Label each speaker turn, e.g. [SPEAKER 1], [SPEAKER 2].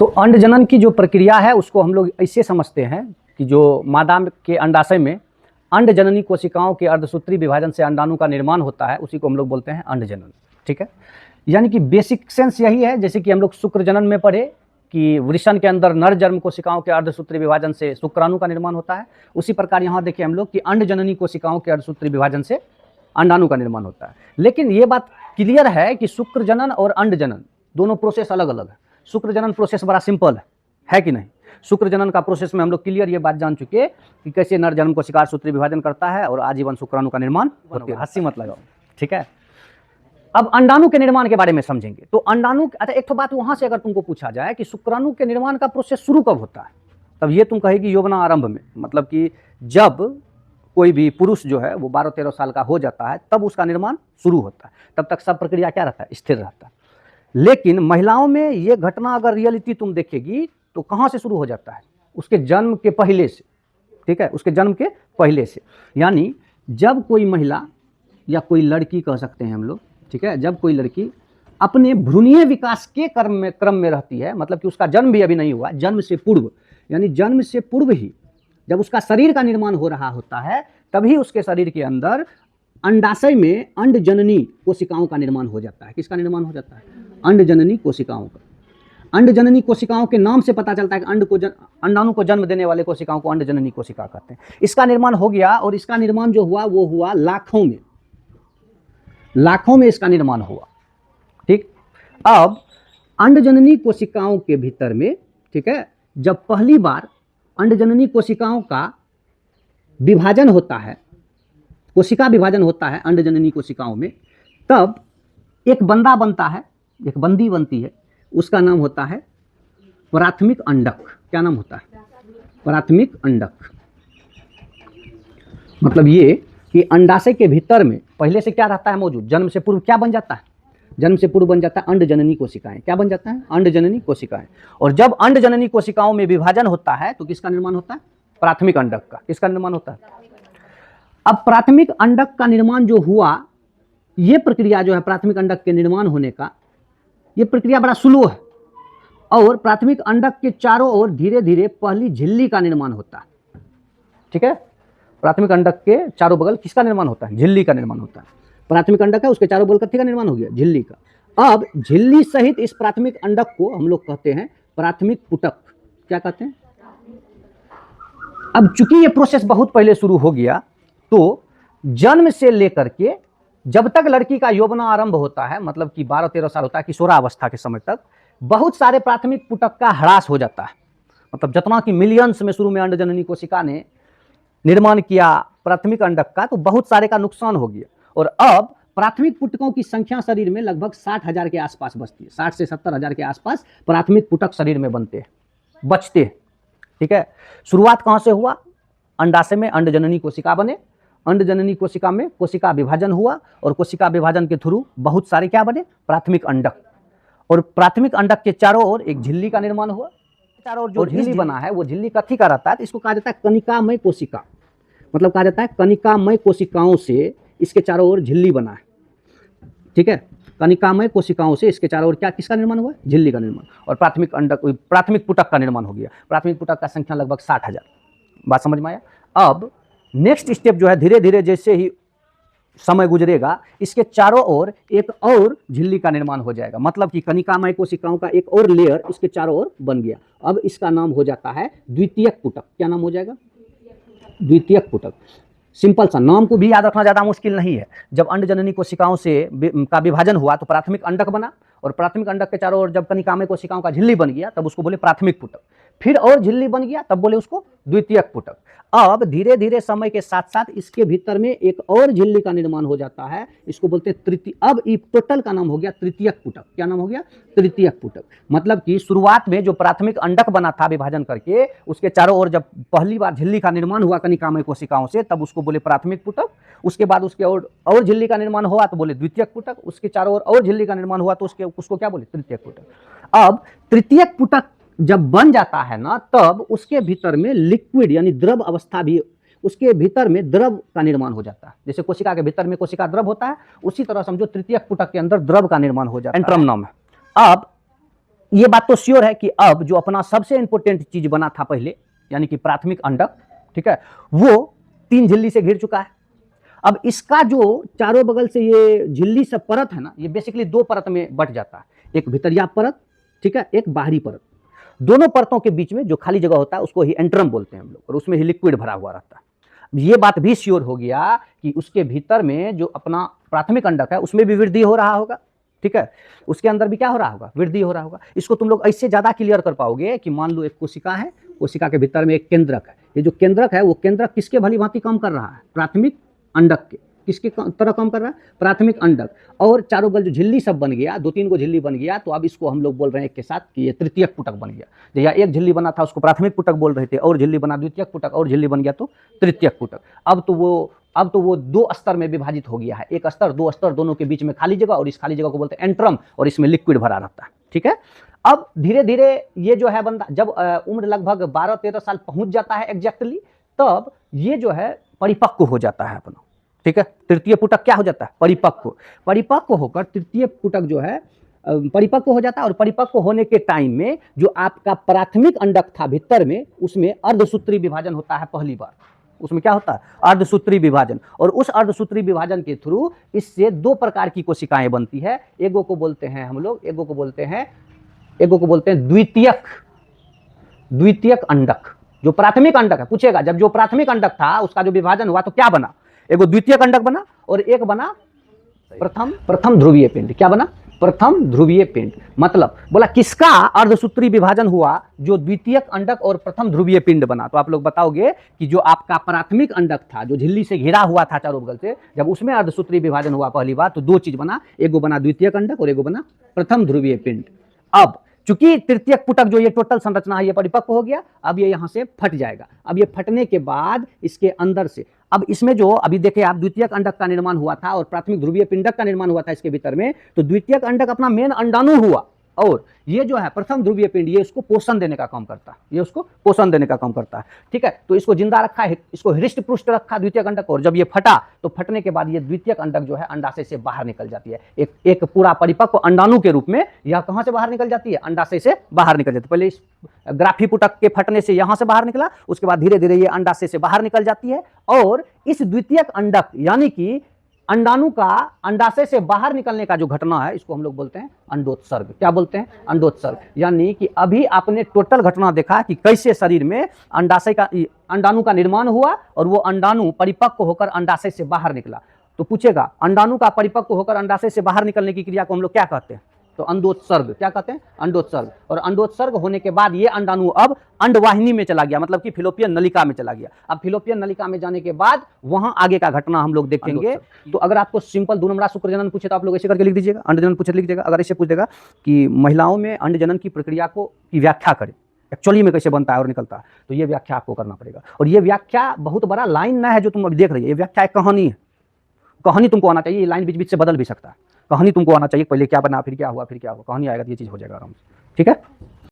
[SPEAKER 1] तो अंडजनन की जो प्रक्रिया है उसको हम लोग ऐसे समझते हैं कि जो मादा के अंडाशय में अंडजननी कोशिकाओं के अर्धसूत्री विभाजन से अंडाणु का निर्माण होता है, उसी को हम लोग बोलते हैं अंडजनन। ठीक है, यानी कि बेसिक सेंस यही है, जैसे कि हम लोग शुक्रजनन में पढ़े कि वृषण के अंदर नर जन्म कोशिकाओं के अर्धसूत्री विभाजन से शुक्राणु का निर्माण होता है, उसी प्रकार यहाँ देखिए हम लोग कि अंडजननी कोशिकाओं के अर्धसूत्री विभाजन से अंडाणु का निर्माण होता है। लेकिन ये बात क्लियर है कि शुक्रजनन और अंडजनन दोनों प्रोसेस अलग अलग है। शुक्रजनन प्रोसेस बड़ा सिंपल है कि नहीं? शुक्रजनन का प्रोसेस में हम लोग क्लियर ये बात जान चुके कि कैसे नर जन्म कोशिका सूत्री विभाजन करता है और आजीवन शुक्राणु का निर्माण होता है। हंसी मत लगाओ, ठीक है। अब अंडाणु के निर्माण के बारे में समझेंगे। तो अंडाणु, अच्छा एक तो बात वहां से अगर तुमको पूछा जाए कि शुक्राणु के निर्माण का प्रोसेस शुरू कब होता है, तब ये तुम कहेगी यौवना आरंभ में, मतलब कि जब कोई भी पुरुष जो है वो 12-13 साल का हो जाता है तब उसका निर्माण शुरू होता है। तब तक सब प्रक्रिया क्या रहता है? स्थिर रहता है। लेकिन महिलाओं में ये घटना अगर रियलिटी तुम देखेगी तो कहाँ से शुरू हो जाता है? उसके जन्म के पहले से, ठीक है, उसके जन्म के पहले से। यानी जब कोई महिला या कोई लड़की कह सकते हैं हम लोग, ठीक है, जब कोई लड़की अपने भ्रूणीय विकास के क्रम में रहती है, मतलब कि उसका जन्म भी अभी नहीं हुआ, जन्म से पूर्व, यानी जन्म से पूर्व ही जब उसका शरीर का निर्माण हो रहा होता है तभी उसके शरीर के अंदर अंडाशय में अंडजननी कोशिकाओं का निर्माण हो जाता है। किसका निर्माण हो जाता है? अंडजननी कोशिकाओं का। अंडजननी कोशिकाओं के नाम से पता चलता है कि अंडाणु को जन्म देने वाले कोशिकाओं को अंडजननी कोशिका कहते हैं। इसका निर्माण हो गया और इसका निर्माण जो हुआ वो हुआ लाखों में इसका निर्माण हुआ। ठीक, अब अंडजननी कोशिकाओं के भीतर में, ठीक है, जब पहली बार अंडजननी कोशिकाओं का विभाजन होता है, कोशिका विभाजन होता है अंडजननी कोशिकाओं में, तब एक बंदा बनता है, एक बंदी बनती है, उसका नाम होता है प्राथमिक अंडक। क्या नाम होता है? प्राथमिक अंडक। मतलब ये कि अंडाशय के भीतर में पहले से क्या रहता है मौजूद? जन्म से पूर्व क्या बन जाता है? जन्म से पूर्व बन जाता है अंडजननी कोशिकाएं। क्या बन जाता है? अंडजननी कोशिकाएं। और जब अंडजननी कोशिकाओं में विभाजन होता है तो किसका निर्माण होता है? प्राथमिक अंडक का। किसका निर्माण होता है? अब प्राथमिक अंडक का निर्माण जो हुआ, ये प्रक्रिया जो है प्राथमिक अंडक के निर्माण होने का, ये प्रक्रिया बड़ा स्लो है। और प्राथमिक अंडक के चारों ओर धीरे धीरे पहली झिल्ली का निर्माण होता है। ठीक है, प्राथमिक अंडक के चारों बगल किसका निर्माण होता है? झिल्ली का निर्माण होता है। प्राथमिक अंडक है, उसके चारों बगल का निर्माण हो गया? झिल्ली का। अब झिल्ली सहित इस प्राथमिक अंडक को हम लोग कहते हैं प्राथमिक पुटक। क्या कहते हैं? अब चूंकि ये प्रोसेस बहुत पहले शुरू हो गया तो जन्म से लेकर के जब तक लड़की का यौवना आरंभ होता है, मतलब कि 12-13 साल होता है, किशोरावस्था के समय तक, बहुत सारे प्राथमिक पुटक का ह्रास हो जाता है। मतलब जितना कि मिलियंस में शुरू में अंडजननी कोशिका ने निर्माण किया प्राथमिक अंडक का, तो बहुत सारे का नुकसान हो गया। और अब प्राथमिक पुटकों की संख्या शरीर में लगभग 60,000 के आसपास बचती है। 60 से 70,000 के आसपास प्राथमिक पुटक शरीर में बनते हैं, बचते हैं। ठीक है, शुरुआत कहां से हुआ? अंडाशय में अंडजननी कोशिका बने, अंडजननी कोशिका में कोशिका विभाजन हुआ और कोशिका विभाजन के थ्रू बहुत सारे क्या बने? प्राथमिक अंडक। और प्राथमिक अंडक के चारों ओर एक झिल्ली का निर्माण हुआ। चारों ओर जो झिल्ली बना है वो झिल्ली कथी का रहता है? तो इसको कहा जाता है कनिकामय कोशिका। मतलब कहा जाता है कनिकामय कोशिकाओं से इसके चारों ओर झिल्ली बना है। ठीक है, कनिकामय कोशिकाओं से इसके चारों ओर क्या, किसका निर्माण हुआ? झिल्ली का निर्माण। और प्राथमिक अंडक, प्राथमिक पुटक का निर्माण हो गया। प्राथमिक पुटक का संख्या लगभग 60,000। बात समझ में आया? अब नेक्स्ट स्टेप जो है, धीरे धीरे जैसे ही समय गुजरेगा इसके चारों ओर एक और झिल्ली का निर्माण हो जाएगा। मतलब कि कनिकामय कोशिकाओं का एक और लेयर इसके चारों ओर बन गया। अब इसका नाम हो जाता है द्वितीयक पुटक। क्या नाम हो जाएगा? द्वितीयक पुटक। सिंपल सा, नाम को भी याद रखना ज्यादा मुश्किल नहीं है। जब अंडजननी कोशिकाओं से का विभाजन हुआ तो प्राथमिक अंडक बना, और प्राथमिक अंडक के चारों ओर जब कनिकामय कोशिकाओं का झिल्ली बन गया तब उसको बोले प्राथमिक पुटक। फिर और झिल्ली बन गया तब बोले उसको द्वितीयक पुटक। अब धीरे धीरे समय के साथ साथ इसके भीतर में एक और झिल्ली का निर्माण हो जाता है, इसको बोलते हैं तृतीय। अब ये टोटल का नाम हो गया तृतीयक पुटक। क्या नाम हो गया? तृतीयक पुटक। मतलब कि शुरुआत में जो प्राथमिक अंडक बना था विभाजन करके, उसके चारों ओर जब पहली बार झिल्ली का निर्माण हुआ कनिकामय कोशिकाओं से, तब उसको बोले प्राथमिक पुटक। उसके बाद उसके और झिल्ली का निर्माण हुआ तो बोले द्वितीयक पुटक। उसके चारों ओर और झिल्ली का निर्माण हुआ तो उसको क्या बोले? तृतीयक पुटक। अब तृतीयक पुटक जब बन जाता है ना, तब उसके भीतर में लिक्विड यानी द्रव अवस्था भी, उसके भीतर में द्रव का निर्माण हो जाता है। जैसे कोशिका के भीतर में कोशिका द्रव होता है, उसी तरह समझो तृतीयक पुटक के अंदर द्रव का निर्माण हो जाता है। एंट्रम नाम है। अब ये बात तो श्योर है कि अब जो अपना सबसे इंपॉर्टेंट चीज बना था पहले, यानी कि प्राथमिक अंडक, ठीक है, वो 3 झिल्ली से घिर चुका है। अब इसका जो चारों बगल से ये झिल्ली सब परत है ना, ये बेसिकली 2 परत में बट जाता है, एक भीतरिया परत, ठीक है, एक बाहरी परत। दोनों परतों के बीच में जो खाली जगह होता है उसको ही एंट्रम बोलते हैं हम लोग, और उसमें ही लिक्विड भरा हुआ रहता है। ये बात भी श्योर हो गया कि उसके भीतर में जो अपना प्राथमिक अंडक है उसमें भी वृद्धि हो रहा होगा, ठीक है, उसके अंदर भी क्या हो रहा होगा, वृद्धि हो रहा होगा। इसको तुम लोग ऐसे ज्यादा क्लियर कर पाओगे कि मान लो एक कोशिका है, कोशिका के भीतर में एक केंद्रक है, ये जो केंद्रक है वो केंद्रक किसके भली भांति काम कर रहा है, प्राथमिक अंडक के, किसके तरह काम कर रहा है, प्राथमिक अंडक। और चारों बगल जो झिल्ली सब बन गया, 2-3 को झिल्ली बन गया, तो अब इसको हम लोग बोल रहे हैं एक के साथ कि ये तृतीयक पुटक बन गया। या एक झिल्ली बना था उसको प्राथमिक पुटक बोल रहे थे, और झिल्ली बना द्वितीयक पुटक, और झिल्ली बन गया तो तृतीयक पुटक। अब तो वो 2 स्तर में विभाजित हो गया है, एक स्तर 2 स्तर, दोनों के बीच में खाली जगह, और इस खाली जगह को बोलते हैं एंट्रम, और इसमें लिक्विड भरा रहता है, ठीक है। अब धीरे धीरे ये जो है बंदा जब उम्र लगभग 12-13 साल पहुंच जाता है एग्जैक्टली, तब ये जो है परिपक्व हो जाता है अपना, ठीक है। तृतीय पुटक क्या हो जाता है, परिपक्व होकर तृतीय पुटक जो है परिपक्व हो जाता है। और परिपक्व होने के टाइम में जो आपका प्राथमिक अंडक था भीतर में, उसमें अर्धसूत्री विभाजन होता है पहली बार। उसमें क्या होता है, अर्धसूत्री विभाजन। और उस अर्धसूत्री विभाजन के थ्रू इससे 2 प्रकार की कोशिकाएं बनती है। एगो को बोलते हैं हम लोग, एगो को बोलते हैं द्वितीयक अंडक। जो प्राथमिक अंडक है, पूछेगा जब जो प्राथमिक अंडक था उसका जो विभाजन हुआ तो क्या बना, एगो द्वितीयक अंडक बना और एक बना प्रथम ध्रुवीय पिंड। क्या बना, प्रथम ध्रुवीय पिंड। मतलब बोला किसका अर्धसूत्री विभाजन हुआ, जो द्वितीयक अंडक और प्रथम ध्रुवीय पिंड बना। तो आप लोग बताओगे कि जो आपका प्राथमिक अंडक था जो झिल्ली से घिरा हुआ था चारों बगल से, जब उसमें अर्धसूत्री विभाजन हुआ पहली बार तो 2 चीज बना, एगो बना द्वितीयक अंडक और एगो बना प्रथम ध्रुवीय पिंड। अब चूंकि तृतीयक पुटक जो ये टोटल संरचना है ये परिपक्व हो गया, अब ये यहां से फट जाएगा। अब ये फटने के बाद इसके अंदर से, अब इसमें जो अभी देखे आप द्वितीयक अंडक का निर्माण हुआ था और प्राथमिक ध्रुवीय पिंडक का निर्माण हुआ था इसके भीतर में, तो द्वितीयक अंडक अपना मेन अंडाणु हुआ, और ये जो है प्रथम ध्रुवीय पिंड ये उसको पोषण देने का काम करता है, ये उसको पोषण देने का काम करता है, ठीक है। तो इसको जिंदा रखा है, इसको हृष्ट पुष्ट रखा द्वितीयक अंडक, और जब ये फटा तो फटने के बाद ये द्वितीयक अंडक जो है अंडाशय से बाहर निकल जाती है। एक पूरा परिपक्व अंडाणु के रूप में यह कहां से बाहर निकल जाती है, अंडाशय से बाहर निकल जाती है। पहले इस ग्राफी पुटक के फटने से यहां से बाहर निकला, उसके बाद धीरे धीरे ये अंडाशय से बाहर निकल जाती है। और इस द्वितीयक अंडक यानी कि अंडाणु का अंडाशय से बाहर निकलने का जो घटना है इसको हम लोग बोलते हैं अंडोत्सर्ग। क्या बोलते हैं, अंडोत्सर्ग। यानी कि अभी आपने टोटल घटना देखा कि कैसे शरीर में अंडाशय का अंडाणु का निर्माण हुआ और वो अंडाणु परिपक्व होकर अंडाशय से बाहर निकला। तो पूछेगा अंडाणु का परिपक्व होकर अंडाशय से बाहर निकलने की क्रिया को हम लोग क्या कहते हैं, तो अंडोत्सर्ग। क्या कहते हैं, अंडोत्सर्ग। और अंडोत्सर्ग होने के बाद ये अंडाणु अब अंडवाहिनी में चला गया, मतलब कि फिलोपियन नलिका में चला गया। अब फिलोपियन नलिका में जाने के बाद वहां आगे का घटना हम लोग देखेंगे। तो अगर आपको सिंपल 2 नंबरा शुक्रजनन पूछे तो आप लोग ऐसे करके लिख दीजिएगा, अंडजनन पूछे लिख दीजिएगा। अगर ऐसे पूछ देगा कि महिलाओं में अंडजनन की प्रक्रिया की व्याख्या करें, एक्चुअली में कैसे बनता है और निकलता है, तो ये व्याख्या आपको करना पड़ेगा। और ये व्याख्या बहुत बड़ा लाइन ना है जो तुम अभी देख रही है, ये व्याख्या एक कहानी है। कहानी तुमको आना चाहिए, ये लाइन बीच बीच से बदल भी सकता है। कहानी तुमको आना चाहिए, पहले क्या बना फिर क्या हुआ फिर क्या हुआ, कहानी आएगा तो ये चीज हो जाएगा आराम से, ठीक है।